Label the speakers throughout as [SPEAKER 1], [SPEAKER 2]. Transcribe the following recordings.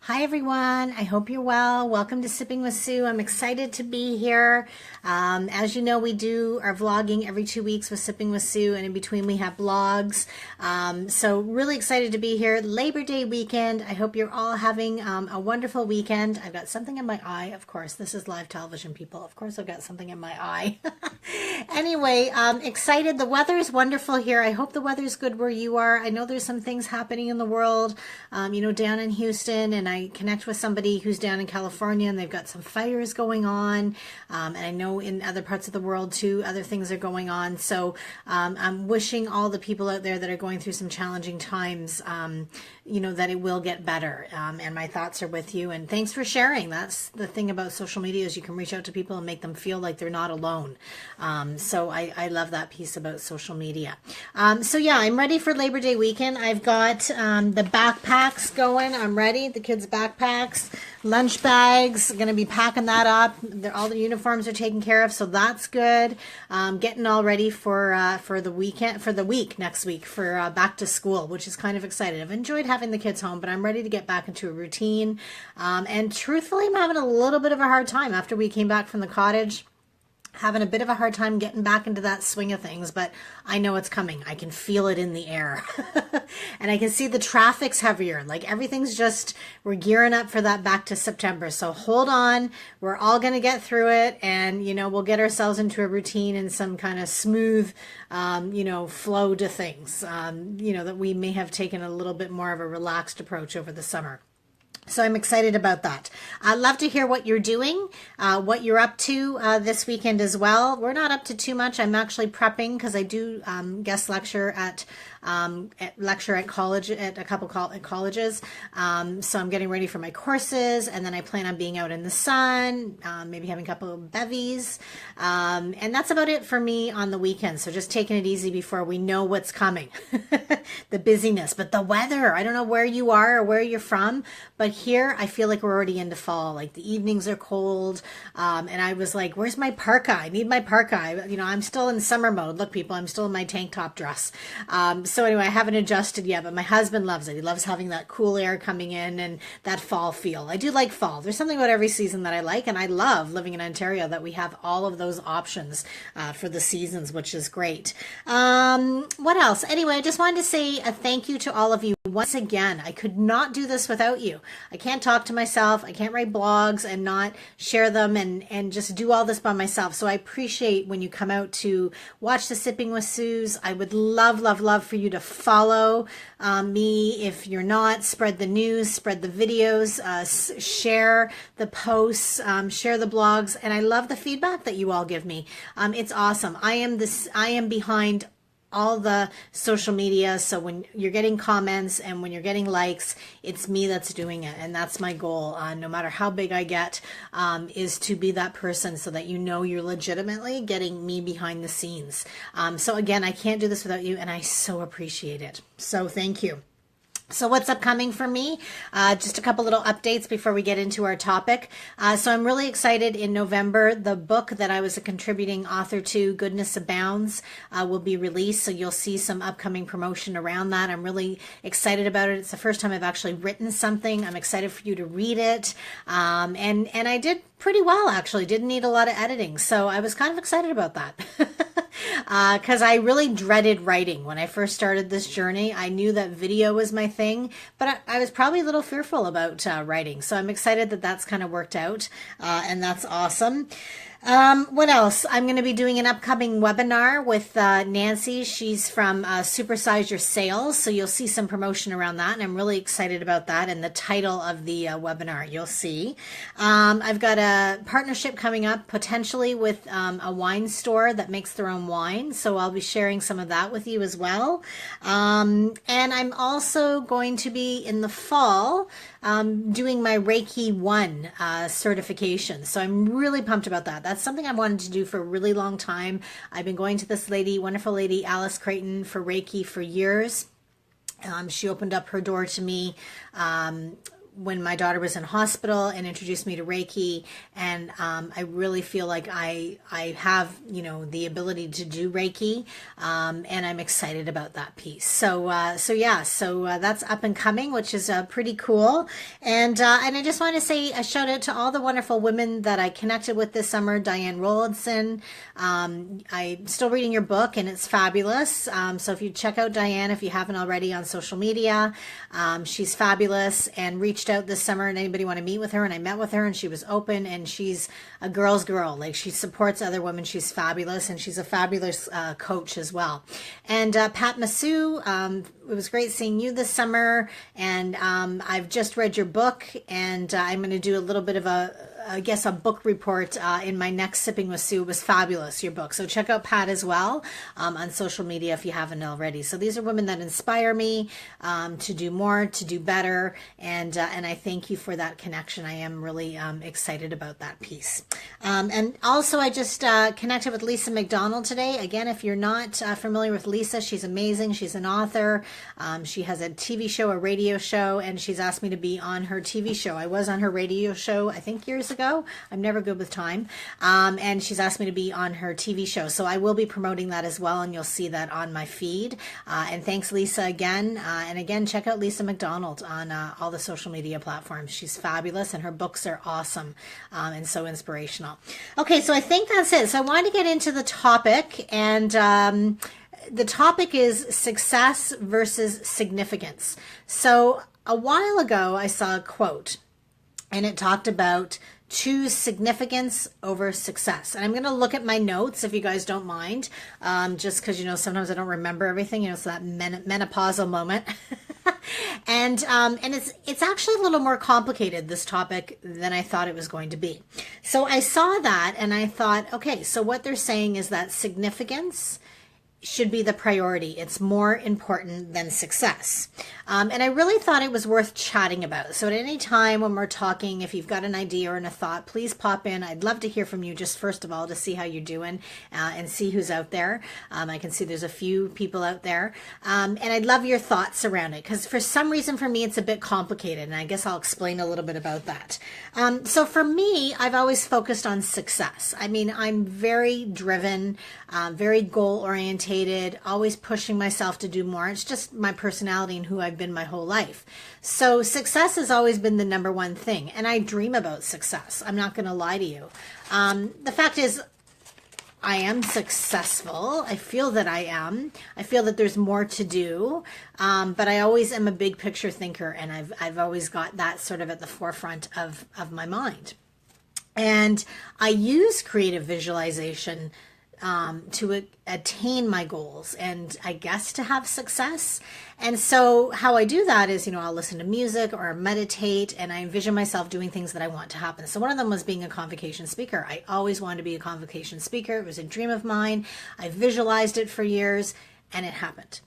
[SPEAKER 1] Hi, everyone. I hope you're well. Welcome to Sipping with Sue. I'm excited to be here. As you know, we do our vlogging every 2 weeks with Sipping with Sue, and in between we have blogs. So really excited to be here. Labor Day weekend. I hope you're all having a wonderful weekend. I've got something in my eye, of course. This is live television, people. Of course, I've got something in my eye. Anyway, excited. The weather is wonderful here. I hope the weather's good where you are. I know there's some things happening in the world, down in Houston, and I connect with somebody who's down in California, and they've got some fires going on. And I know in other parts of the world too, other things are going on. So I'm wishing all the people out there that are going through some challenging times, that it will get better. And my thoughts are with you. And thanks for sharing. That's the thing about social media, is you can reach out to people and make them feel like they're not alone. So I love that piece about social media. I'm ready for Labor Day weekend. I've got the backpacks going. I'm ready. The kids' backpacks, lunch bags, going to be packing that up. All the uniforms are taken care of, so that's good. Getting all ready for the weekend, for the week next week, for back to school, which is kind of excited. I've enjoyed having the kids home, but I'm ready to get back into a routine. And truthfully, I'm having a little bit of a hard time after we came back from the cottage. Having a bit of a hard time getting back into that swing of things, but I know it's coming. I can feel it in the air. And I can see the traffic's heavier. Like everything's we're gearing up for that back to September. So hold on. We're all going to get through it, and, we'll get ourselves into a routine and some kind of smooth, flow to things, that we may have taken a little bit more of a relaxed approach over the summer. So I'm excited about that. I'd love to hear what you're doing, what you're up to this weekend as well. We're not up to too much. I'm actually prepping because I do guest lecture at college, at a couple colleges. So I'm getting ready for my courses, and then I plan on being out in the sun, maybe having a couple of bevies. And that's about it for me on the weekend. So just taking it easy before we know what's coming. The busyness, but the weather, I don't know where you are or where you're from, but here I feel like we're already into fall. Like the evenings are cold. And I was like, where's my parka? I need my parka. I'm still in summer mode. Look, people, I'm still in my tank top dress. So anyway, I haven't adjusted yet, but my husband loves it. He loves having that cool air coming in and that fall feel. I do like fall. There's something about every season that I like, and I love living in Ontario that we have all of those options for the seasons, which is great. What else? Anyway, I just wanted to say a thank you to all of you. Once again, I could not do this without you. I can't talk to myself. I can't write blogs and not share them and just do all this by myself. So I appreciate when you come out to watch the Sipping with Sue's. I would love, love, love for you to follow me. If you're not, spread the news, spread the videos, share the posts, share the blogs. And I love the feedback that you all give me. It's awesome. I am behind all the social media. So when you're getting comments and when you're getting likes, it's me that's doing it. And that's my goal. No matter how big I get, is to be that person so that you're legitimately getting me behind the scenes. So again, I can't do this without you, and I so appreciate it. So thank you. So what's upcoming for me? Just a couple little updates before we get into our topic. So I'm really excited. In November, the book that I was a contributing author to, Goodness Abounds, will be released. So you'll see some upcoming promotion around that. I'm really excited about it. It's the first time I've actually written something. I'm excited for you to read it. And I did pretty well, actually. Didn't need a lot of editing. So I was kind of excited about that. Because I really dreaded writing. When I first started this journey, I knew that video was my thing, but I was probably a little fearful about writing. So I'm excited that that's kind of worked out, and that's awesome. What else? I'm going to be doing an upcoming webinar with Nancy. She's from Supersize Your Sales, so you'll see some promotion around that, and I'm really excited about that, and the title of the webinar you'll see. I've got a partnership coming up potentially with a wine store that makes their own wine, so I'll be sharing some of that with you as well. And I'm also going to be in the fall doing my Reiki 1 certification, so I'm really pumped about that. That's something I wanted to do for a really long time. I've been going to this wonderful lady, Alice Creighton, for Reiki for years. She opened up her door to me when my daughter was in hospital and introduced me to Reiki. And I really feel like I have, the ability to do Reiki. And I'm excited about that piece. So that's up and coming, which is pretty cool. And I just want to say a shout out to all the wonderful women that I connected with this summer. Diane Rollinson. I'm still reading your book and it's fabulous. So if you check out Diane, if you haven't already, on social media, she's fabulous and reached out this summer and anybody want to meet with her, and I met with her and she was open, and she's a girl's girl. Like, she supports other women. She's fabulous, and she's a fabulous coach as well. And Pat Masu, it was great seeing you this summer, and I've just read your book, and I'm going to do a little bit of a book report in my next Sipping with Sue. It was fabulous, your book. So check out Pat as well on social media if you haven't already. So these are women that inspire me to do more, to do better, and I thank you for that connection. I am really excited about that piece. And also, I just connected with Lisa McDonald today. Again, if you're not familiar with Lisa, she's amazing. She's an author. She has a TV show, a radio show, and she's asked me to be on her TV show. I was on her radio show, I think, years ago. I'm never good with time. And she's asked me to be on her TV show. So I will be promoting that as well, and you'll see that on my feed. And thanks, Lisa, again. And again, check out Lisa McDonald on all the social media platforms. She's fabulous, and her books are awesome and so inspirational. Okay, so I think that's it. So I wanted to get into the topic, and the topic is success versus significance. So a while ago, I saw a quote, and it talked about choose significance over success. And I'm going to look at my notes, if you guys don't mind, just because, sometimes I don't remember everything, it's that menopausal moment. And it's actually a little more complicated, this topic, than I thought it was going to be. So I saw that and I thought, okay, so what they're saying is that significance should be the priority. It's more important than success. And I really thought it was worth chatting about. So at any time when we're talking, if you've got an idea or a thought, please pop in. I'd love to hear from you, just first of all, to see how you're doing and see who's out there. I can see there's a few people out there. And I'd love your thoughts around it, because for some reason for me, it's a bit complicated. And I guess I'll explain a little bit about that. So for me, I've always focused on success. I mean, I'm very driven, very goal-oriented, always pushing myself to do more. It's just my personality and who I've been my whole life. So success has always been the number one thing. And I dream about success. I'm not going to lie to you. The fact is, I am successful. I feel that I am. I feel that there's more to do. But I always am a big picture thinker. And I've always got that sort of at the forefront of my mind. And I use creative visualization to attain my goals and I guess to have success. And so how I do that is, I'll listen to music or meditate, and I envision myself doing things that I want to happen. So one of them was being a convocation speaker. I always wanted to be a convocation speaker. It was a dream of mine. I visualized it for years, and it happened.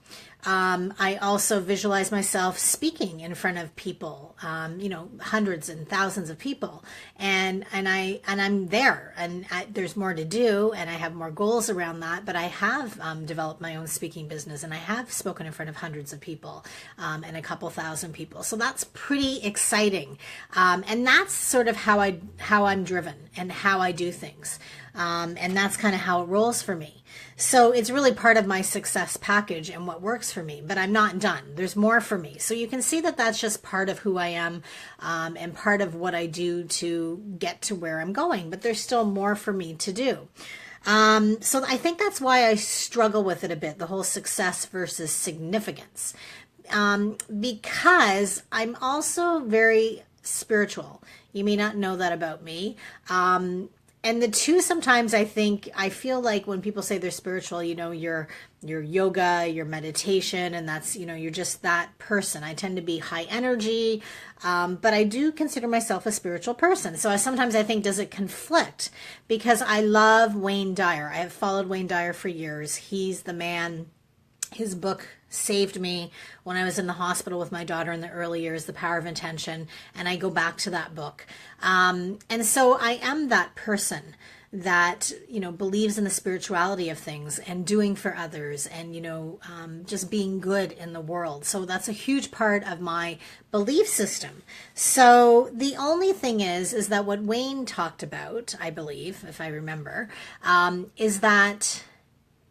[SPEAKER 1] I also visualize myself speaking in front of people, hundreds and thousands of people, and I'm there, and there's more to do, and I have more goals around that. But I have developed my own speaking business, and I have spoken in front of hundreds of people, and a couple thousand people. So that's pretty exciting, and that's sort of how I'm driven and how I do things, and that's kind of how it rolls for me. So it's really part of my success package and what works for me, but I'm not done. There's more for me. So you can see that that's just part of who I am, and part of what I do to get to where I'm going, but there's still more for me to do. So I think that's why I struggle with it a bit, the whole success versus significance, because I'm also very spiritual. You may not know that about me. And the two, sometimes I feel like when people say they're spiritual, your yoga, your meditation, and that's, you're just that person. I tend to be high energy, but I do consider myself a spiritual person. So sometimes I think, does it conflict? Because I love Wayne Dyer. I have followed Wayne Dyer for years. He's the man. His book saved me when I was in the hospital with my daughter in the early years, The Power of Intention, and I go back to that book. And so I am that person that, believes in the spirituality of things and doing for others and, just being good in the world. So that's a huge part of my belief system. So the only thing is that what Wayne talked about, I believe, if I remember, is that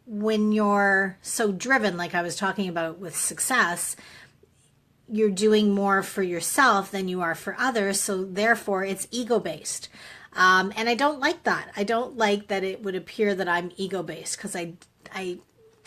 [SPEAKER 1] when you're so driven, like I was talking about with success, you're doing more for yourself than you are for others. So therefore it's ego-based. And I don't like that. I don't like that it would appear that I'm ego-based, because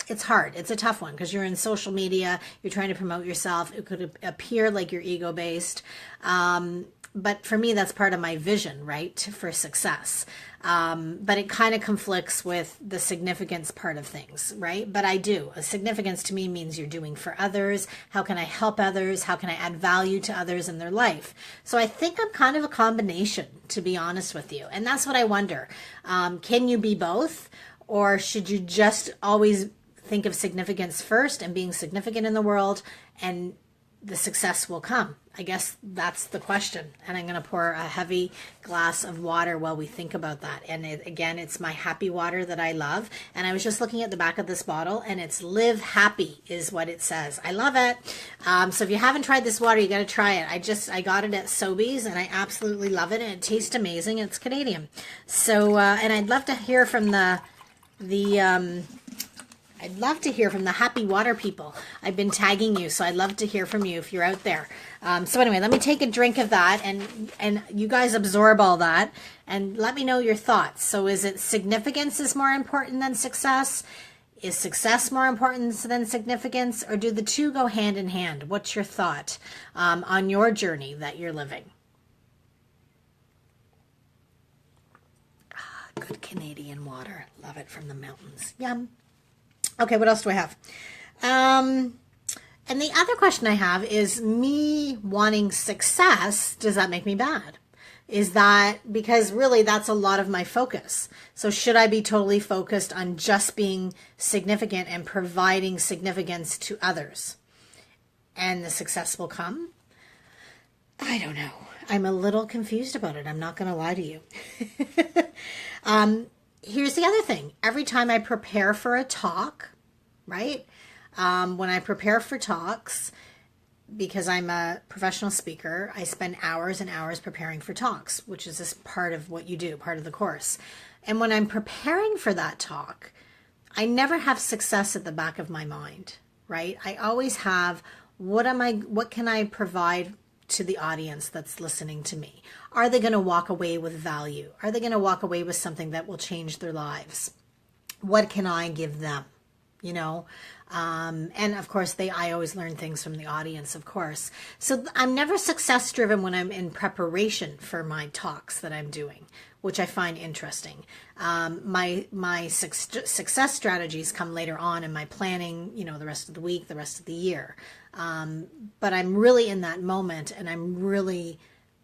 [SPEAKER 1] it's hard. It's a tough one because you're in social media. You're trying to promote yourself. It could appear like you're ego-based. But for me, that's part of my vision, right, for success. But it kind of conflicts with the significance part of things, right? But I do. A significance to me means you're doing for others. How can I help others? How can I add value to others in their life? So I think I'm kind of a combination, to be honest with you. And that's what I wonder. Can you be both? Or should you just always think of significance first and being significant in the world, and the success will come? I guess that's the question. And I'm going to pour a heavy glass of water while we think about that. And again, it's my happy water that I love. And I was just looking at the back of this bottle, and it's Live Happy is what it says. I love it. So if you haven't tried this water, you got to try it. I got it at Sobeys, and I absolutely love it. And it tastes amazing. It's Canadian. So, and I'd love to hear from I'd love to hear from the happy water people. I've been tagging you, so I'd love to hear from you if you're out there. So anyway, let me take a drink of that, and you guys absorb all that, and let me know your thoughts. So is it significance is more important than success? Is success more important than significance? Or do the two go hand in hand? What's your thought on your journey that you're living? Good Canadian water. Love it from the mountains. Yum. Okay, what else do I have? And the other question I have is, me wanting success, does that make me bad? Is that, because really that's a lot of my focus. So should I be totally focused on just being significant and providing significance to others, and the success will come? I don't know. I'm a little confused about it. I'm not going to lie to you. Here's the other thing. Every time I prepare for a talk, right? When I prepare for talks, because I'm a professional speaker, I spend hours and hours preparing for talks, which is just part of what you do, part of the course. And when I'm preparing for that talk, I never have success at the back of my mind, right? I always have, what can I provide to the audience that's listening to me? Are they going to walk away with value? Are they going to walk away with something that will change their lives? What can I give them? And of course, I always learn things from the audience, of course. So I'm never success driven when I'm in preparation for my talks that I'm doing, which I find interesting. My success strategies come later on in my planning, the rest of the week, the rest of the year. But I'm really in that moment, and I'm really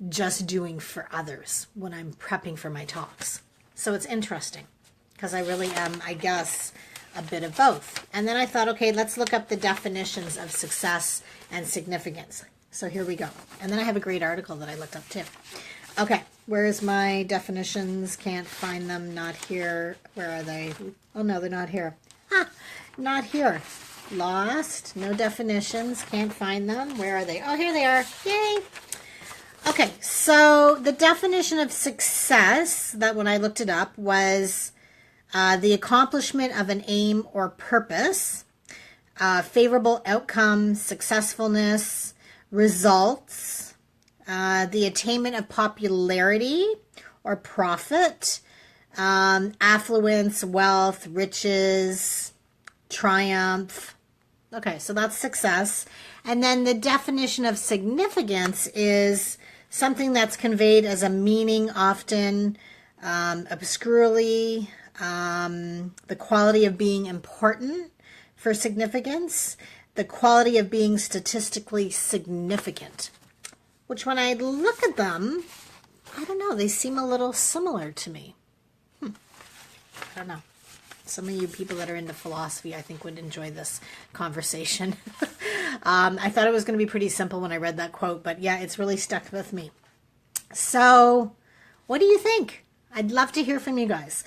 [SPEAKER 1] just doing for others when I'm prepping for my talks. So it's interesting, because I really am, I guess, a bit of both. And then I thought, okay, let's look up the definitions of success and significance. So here we go. And then I have a great article that I looked up too. Okay, where's my definitions? Can't find them. Not here. Where are they? Oh no, they're not here. Not here. Lost. No definitions. Can't find them. Where are they? Oh, here they are. Yay. Okay, so the definition of success, that when I looked it up, was the accomplishment of an aim or purpose, favorable outcome, successfulness, results, the attainment of popularity or profit, affluence, wealth, riches, triumph. Okay, so that's success. And then the definition of significance is something that's conveyed as a meaning, often obscurely, the quality of being important for significance, the quality of being statistically significant, which when I look at them, I don't know, they seem a little similar to me. I don't know. Some of you people that are into philosophy, I think, would enjoy this conversation. I thought it was going to be pretty simple when I read that quote, but yeah, it's really stuck with me. So what do you think? I'd love to hear from you guys.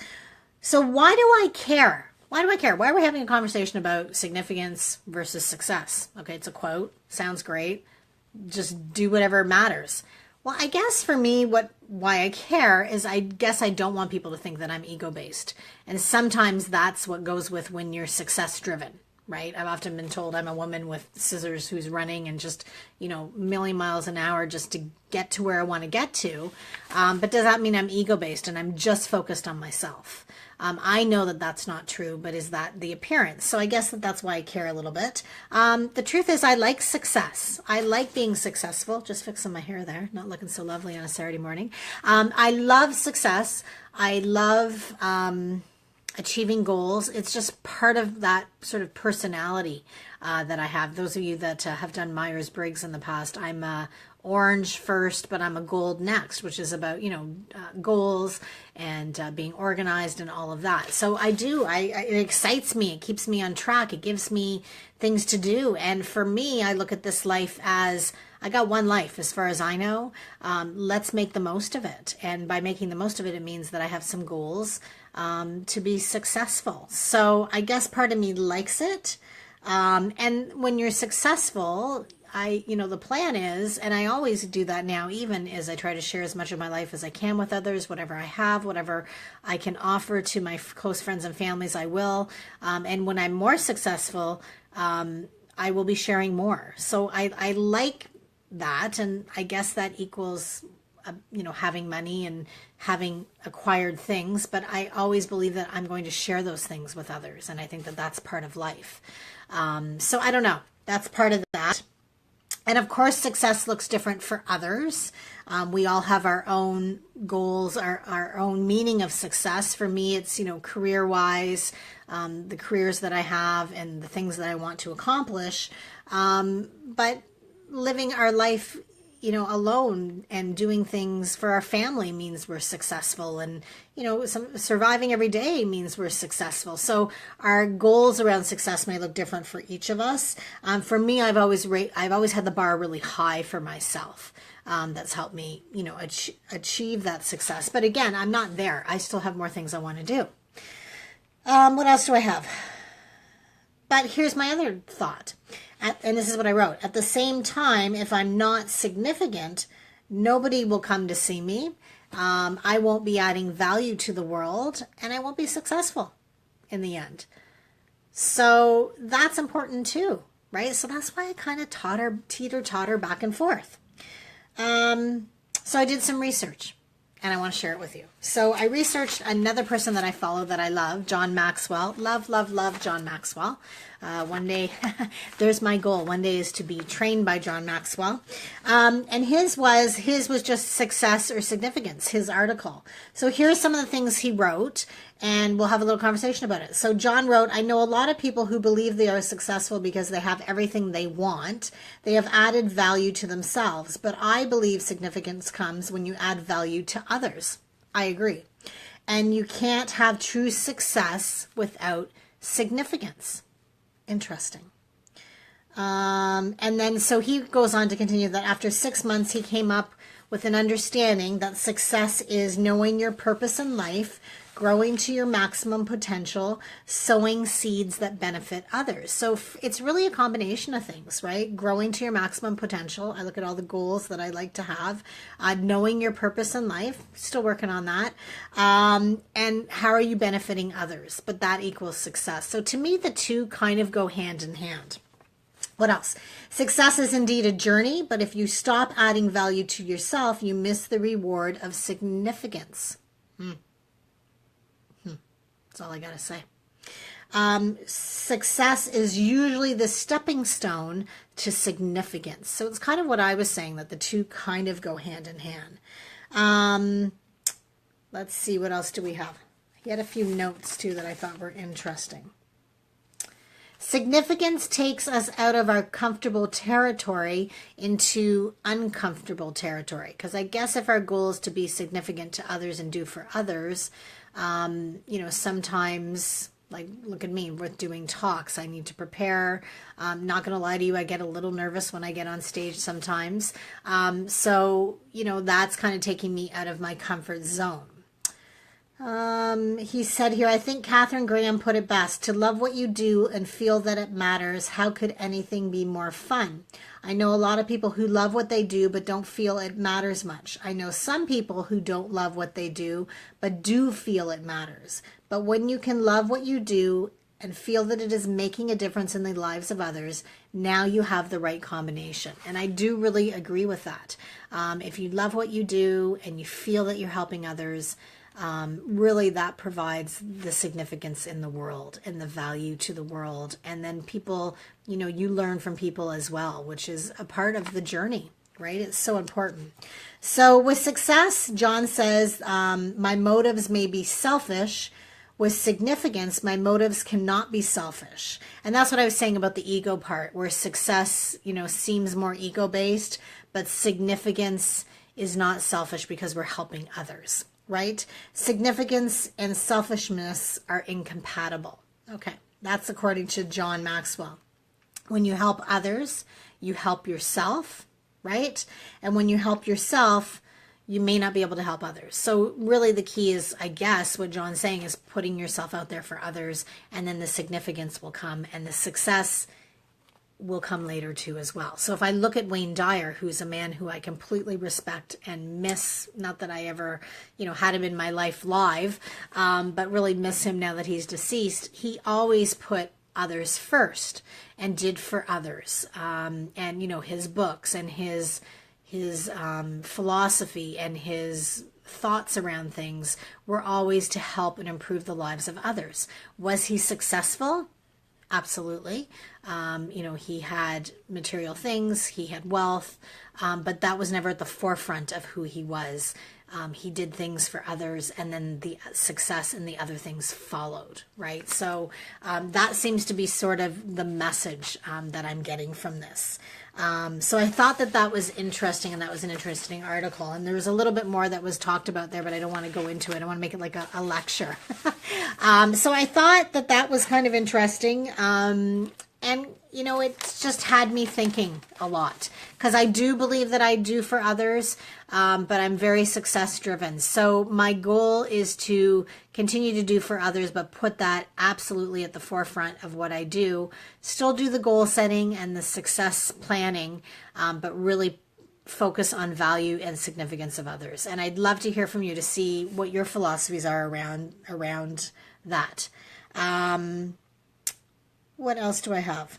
[SPEAKER 1] So why do I care? Why do I care? Why are we having a conversation about significance versus success? Okay, it's a quote. Sounds great. Just do whatever matters. Well, I guess for me, why I care is I guess I don't want people to think that I'm ego-based. And sometimes that's what goes with when you're success-driven, right? I've often been told I'm a woman with scissors who's running and just, million miles an hour just to get to where I want to get to. But does that mean I'm ego-based and I'm just focused on myself? I know that that's not true, but is that the appearance? So I guess that's why I care a little bit. The truth is I like success. I like being successful. Just fixing my hair there, not looking so lovely on a Saturday morning. I love success. I love achieving goals. It's just part of that sort of personality that I have. Those of you that have done Myers-Briggs in the past, I'm orange first, but I'm a gold next, which is about, goals and being organized and all of that. So it excites me. It keeps me on track. It gives me things to do. And for me, I look at this life as I got one life as far as I know. Let's make the most of it. And by making the most of it, it means that I have some goals to be successful. So I guess part of me likes it. And when you're successful, the plan is, and I always do that now, even as I try to share as much of my life as I can with others, whatever I have, whatever I can offer to my close friends and families, I will. And when I'm more successful, I will be sharing more. So I like that. And I guess that equals, having money and having acquired things. But I always believe that I'm going to share those things with others. And I think that that's part of life. So I don't know. That's part of that. And of course, success looks different for others. We all have our own goals, our own meaning of success. For me, it's, career-wise, the careers that I have and the things that I want to accomplish. But living our life, alone and doing things for our family means we're successful. And, surviving every day means we're successful. So our goals around success may look different for each of us. For me, I've always had the bar really high for myself. That's helped me, achieve that success. But again, I'm not there. I still have more things I want to do. What else do I have? But here's my other thought. And this is what I wrote. At the same time, if I'm not significant, nobody will come to see me. I won't be adding value to the world, and I won't be successful in the end. So that's important too, right? So that's why I kind of teeter-totter back and forth. So I did some research, and I want to share it with you. So I researched another person that I follow that I love, John Maxwell. Love, love, love John Maxwell. One day, there's my goal. One day is to be trained by John Maxwell. And his was just success or significance, his article. So here's some of the things he wrote, and we'll have a little conversation about it. So John wrote, I know a lot of people who believe they are successful because they have everything they want. They have added value to themselves, but I believe significance comes when you add value to others. I agree. And you can't have true success without significance. Interesting. And then so he goes on to continue that after 6 months, he came up with an understanding that success is knowing your purpose in life, growing to your maximum potential, sowing seeds that benefit others. So it's really a combination of things, right? Growing to your maximum potential. I look at all the goals that I like to have. Knowing your purpose in life. Still working on that. And how are you benefiting others? But that equals success. So to me, the two kind of go hand in hand. What else? Success is indeed a journey, but if you stop adding value to yourself, you miss the reward of significance. That's all I got to say. Success is usually the stepping stone to significance. So it's kind of what I was saying, that the two kind of go hand in hand. Let's see, what else do we have? He had a few notes too that I thought were interesting. Significance takes us out of our comfortable territory into uncomfortable territory. Because I guess if our goal is to be significant to others and do for others, sometimes, like, look at me with doing talks. I need to prepare. Not going to lie to you, I get a little nervous when I get on stage sometimes. So, that's kind of taking me out of my comfort zone. He said here, I think Catherine Graham put it best: to love what you do and feel that it matters. How could anything be more fun? I know a lot of people who love what they do but don't feel it matters much. I know some people who don't love what they do but do feel it matters. But when you can love what you do and feel that it is making a difference in the lives of others, now you have the right combination. And I do really agree with that. If you love what you do and you feel that you're helping others, really that provides the significance in the world and the value to the world. And then people, you learn from people as well, which is a part of the journey, right? It's so important. So with success, John says, my motives may be selfish. With significance, my motives cannot be selfish. And that's what I was saying about the ego part, where success, seems more ego-based, but significance is not selfish because we're helping others. Right? Significance and selfishness are incompatible. Okay, that's according to John Maxwell. When you help others, you help yourself, right? And when you help yourself, you may not be able to help others. So really the key is, I guess, what John's saying is putting yourself out there for others, and then the significance will come, and the success will come later too as well. So if I look at Wayne Dyer, who's a man who I completely respect and miss, not that I ever, had him in my life live, but really miss him now that he's deceased, he always put others first and did for others. And, his books and his philosophy and his thoughts around things were always to help and improve the lives of others. Was he successful? Absolutely. He had material things, he had wealth, but that was never at the forefront of who he was. He did things for others, and then the success and the other things followed, right? So that seems to be sort of the message that I'm getting from this. So I thought that was interesting, and that was an interesting article. And there was a little bit more that was talked about there, but I don't want to go into it. I want to make it like a lecture. So I thought that was kind of interesting. And, it's just had me thinking a lot, because I do believe that I do for others, but I'm very success driven. So my goal is to continue to do for others, but put that absolutely at the forefront of what I do. Still do the goal setting and the success planning, but really focus on value and significance of others. And I'd love to hear from you to see what your philosophies are around that. What else do I have?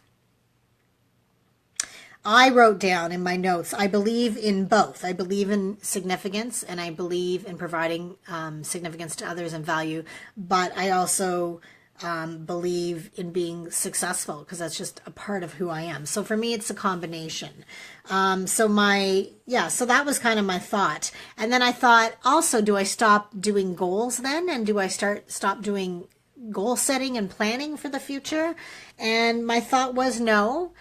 [SPEAKER 1] I wrote down in my notes, I believe in both. I believe in significance, and I believe in providing significance to others and value. But I also believe in being successful, because that's just a part of who I am. So for me, it's a combination. So that was kind of my thought. And then I thought also, do I stop doing goals then? And do I stop doing goal setting and planning for the future? And my thought was no.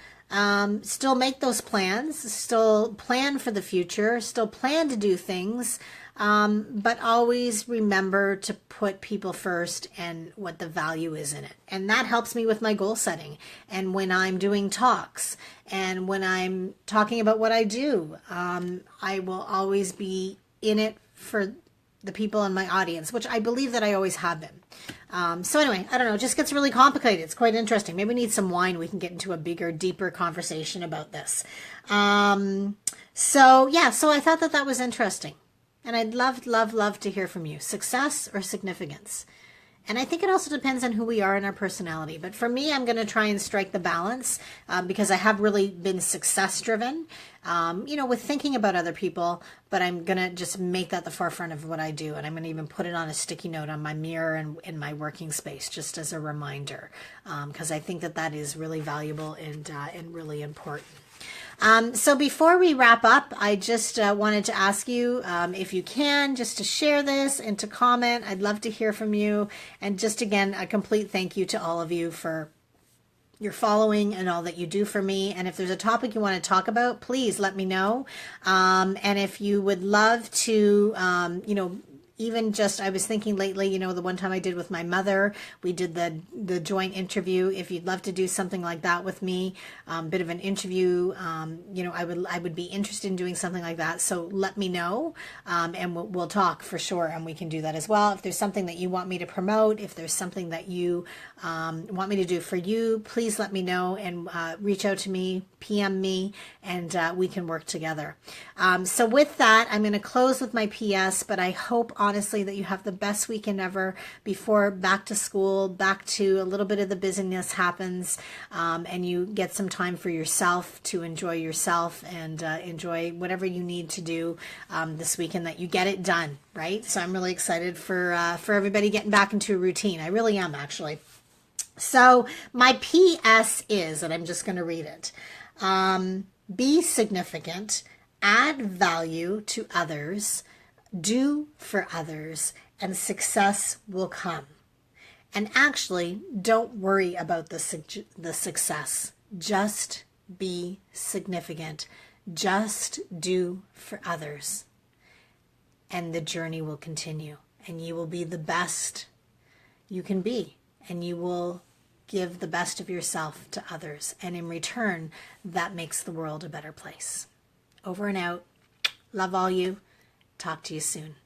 [SPEAKER 1] Still make those plans, still plan for the future, still plan to do things, but always remember to put people first and what the value is in it. And that helps me with my goal setting. And when I'm doing talks and when I'm talking about what I do, I will always be in it for the people in my audience, which I believe that I always have been. So anyway, I don't know, it just gets really complicated. It's quite interesting. Maybe we need some wine. We can get into a bigger, deeper conversation about this. So I thought that was interesting. And I'd love to hear from you. Success or significance? And I think it also depends on who we are and our personality. But for me, I'm going to try and strike the balance because I have really been success driven, with thinking about other people. But I'm going to just make that the forefront of what I do. And I'm going to even put it on a sticky note on my mirror and in my working space, just as a reminder, because I think that is really valuable and really important. So before we wrap up, I just wanted to ask you if you can, just to share this and to comment. I'd love to hear from you. And just again, a complete thank you to all of you for your following and all that you do for me. And if there's a topic you want to talk about, please let me know. And if you would love to, even just, I was thinking lately, you know, the one time I did with my mother, we did the joint interview. If you'd love to do something like that with me, bit of an interview, you know, I would be interested in doing something like that. So let me know, and we'll talk for sure, and we can do that as well. If there's something that you want me to promote, if there's something that you want me to do for you, please let me know, and reach out to me, PM me, and we can work together. So with that, I'm going to close with my PS, but I hope honestly that you have the best weekend ever before back to school, back to a little bit of the busyness happens, and you get some time for yourself to enjoy yourself and enjoy whatever you need to do this weekend, that you get it done, right? So I'm really excited for everybody getting back into a routine. I really am, actually. So my PS is, and I'm just going to read it, be significant, add value to others, do for others, and success will come. And actually, don't worry about the success. Just be significant. Just do for others. And the journey will continue. And you will be the best you can be. And you will give the best of yourself to others. And in return, that makes the world a better place. Over and out. Love all you. Talk to you soon.